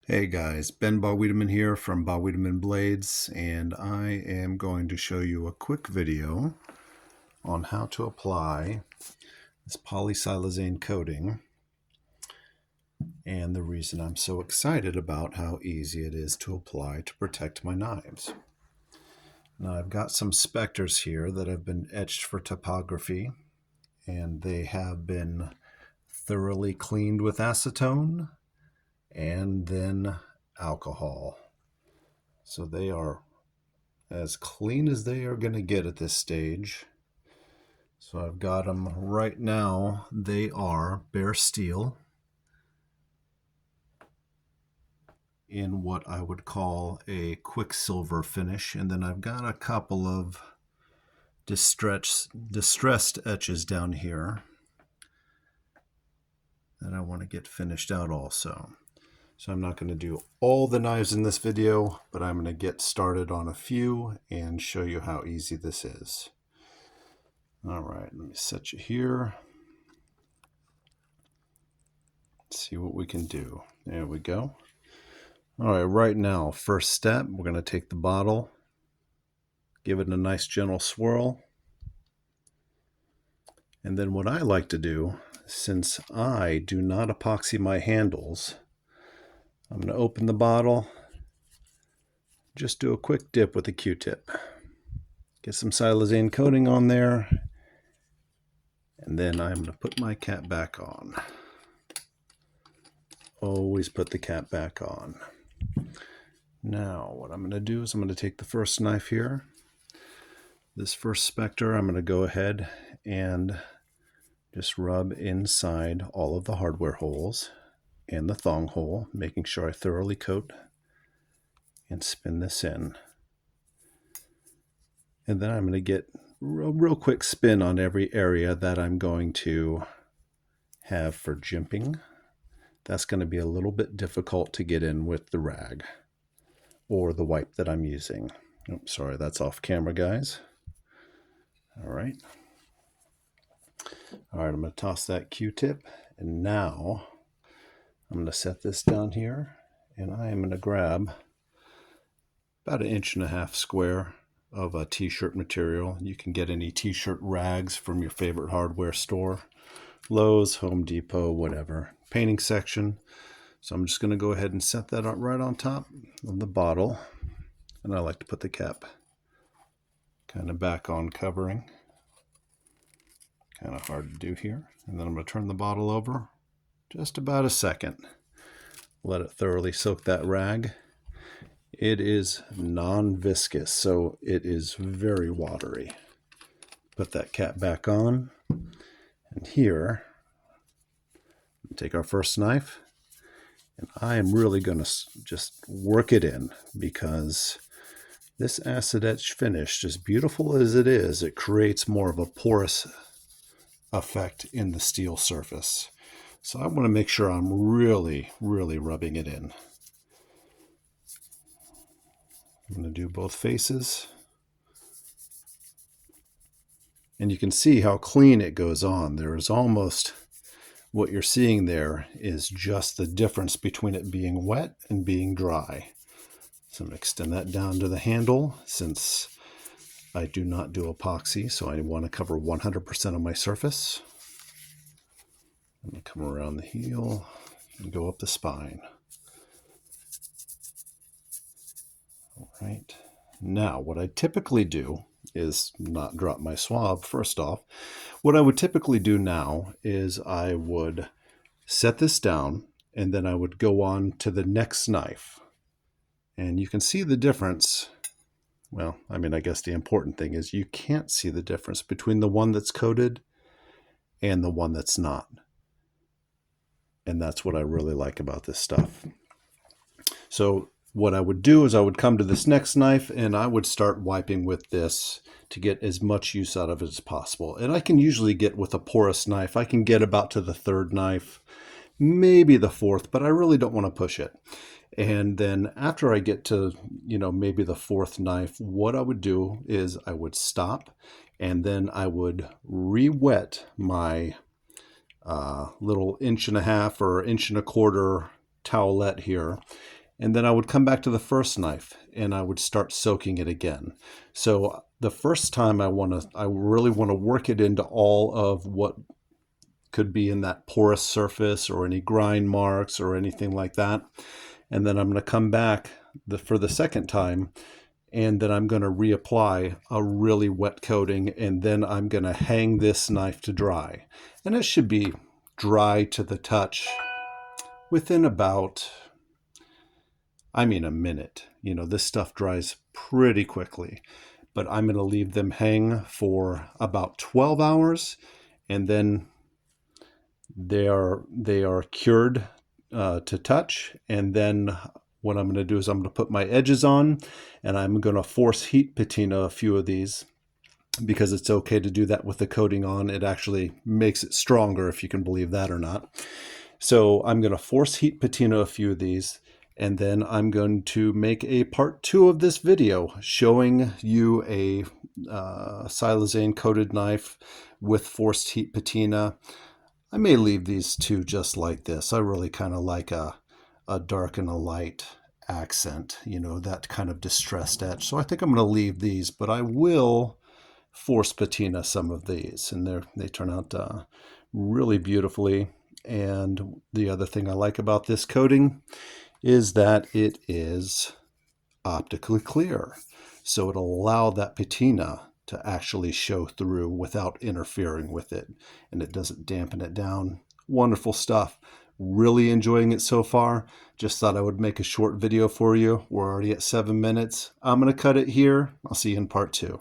Hey guys, Ben Wiedemann here from Wiedemann Blades, and I am going to show you a quick video on how to apply this polysilazane coating and the reason I'm so excited about how easy it is to apply to protect my knives. Now I've got some specters here that have been etched for typography, and they have been thoroughly cleaned with acetone and then alcohol. So they are as clean as they are going to get at this stage. So I've got them right now. They are bare steel in what I would call a quicksilver finish. And then I've got a couple of distressed etches down here that I want to get finished out also. So I'm not going to do all the knives in this video, but I'm going to get started on a few and show you how easy this is. All right, let me set you here. Let's see what we can do. There we go. All right, right now, first step, we're going to take the bottle, give it a nice gentle swirl. And then what I like to do, since I do not epoxy my handles, I'm going to open the bottle, just do a quick dip with a Q-tip. Get some silazane coating on there, and then I'm going to put my cap back on. Always put the cap back on. Now, what I'm going to do is I'm going to take the first knife here. This first specter, I'm going to go ahead and just rub inside all of the hardware holes and the thong hole, making sure I thoroughly coat and spin this in. And then I'm going to get a real quick spin on every area that I'm going to have for jimping. That's going to be a little bit difficult to get in with the rag or the wipe that I'm using. Oh, sorry, that's off camera, guys. All right. All right, I'm going to toss that Q-tip, and now I'm going to set this down here, and I am going to grab about 1.5 inch square of a t-shirt material. You can get any t-shirt rags from your favorite hardware store, Lowe's, Home Depot, whatever, painting section. So I'm just going to go ahead and set that up right on top of the bottle, and I like to put the cap kind of back on covering. Kind of hard to do here. And then I'm going to turn the bottle over just about a second. Let it thoroughly soak that rag. It is non-viscous, so it is very watery. Put that cap back on. And here, take our first knife. And I am really going to just work it in, because this acid etch finish, as beautiful as it is, it creates more of a porous effect in the steel surface. So I want to make sure I'm really rubbing it in. I'm going to do both faces. And you can see how clean it goes on. There is almost, what you're seeing there is just the difference between it being wet and being dry. So I'm going to extend that down to the handle, since I do not do epoxy, so I want to cover 100% of my surface. I'm going to come around the heel and go up the spine. All right. Now, what I typically do is not drop my swab first off. What I would typically do now is I would set this down, and then I would go on to the next knife. And you can see the difference. Well, I mean, I guess the important thing is you can't see the difference between the one that's coated and the one that's not. And that's what I really like about this stuff. So what I would do is I would come to this next knife, and I would start wiping with this to get as much use out of it as possible. And I can usually get, with a porous knife, I can get about to the third knife, maybe the fourth, but I really don't want to push it. And then after I get to, maybe the fourth knife, what I would do is I would stop, and then I would re-wet my little 1.5 inch or 1.25 inch towelette here. and then I would come back to the first knife and I would start soaking it again. So the first time I really want to work it into all of what could be in that porous surface or any grind marks or anything like that. And then I'm going to come back for the second time, and then I'm going to reapply a really wet coating, and then I'm going to hang this knife to dry. And it should be dry to the touch within about, a minute. This stuff dries pretty quickly, but I'm going to leave them hang for about 12 hours, and then they are cured to touch. And then what I'm going to do is I'm going to put my edges on, and I'm going to force heat patina a few of these, because it's okay to do that with the coating on. It actually makes it stronger, if you can believe that or not. So I'm going to force heat patina a few of these, and then I'm going to make a part 2 of this video showing you a silazane coated knife with forced heat patina. I may leave these two just like this. I really kind of like a dark and a light accent, that kind of distressed edge. So I think I'm going to leave these, but I will force patina some of these, and they turn out really beautifully. And the other thing I like about this coating is that it is optically clear, so it'll allow that patina to actually show through without interfering with it, and it doesn't dampen it down. Wonderful stuff. Really enjoying it so far. Just thought I would make a short video for you. We're already at 7 minutes. I'm going to cut it here. I'll see you in part 2.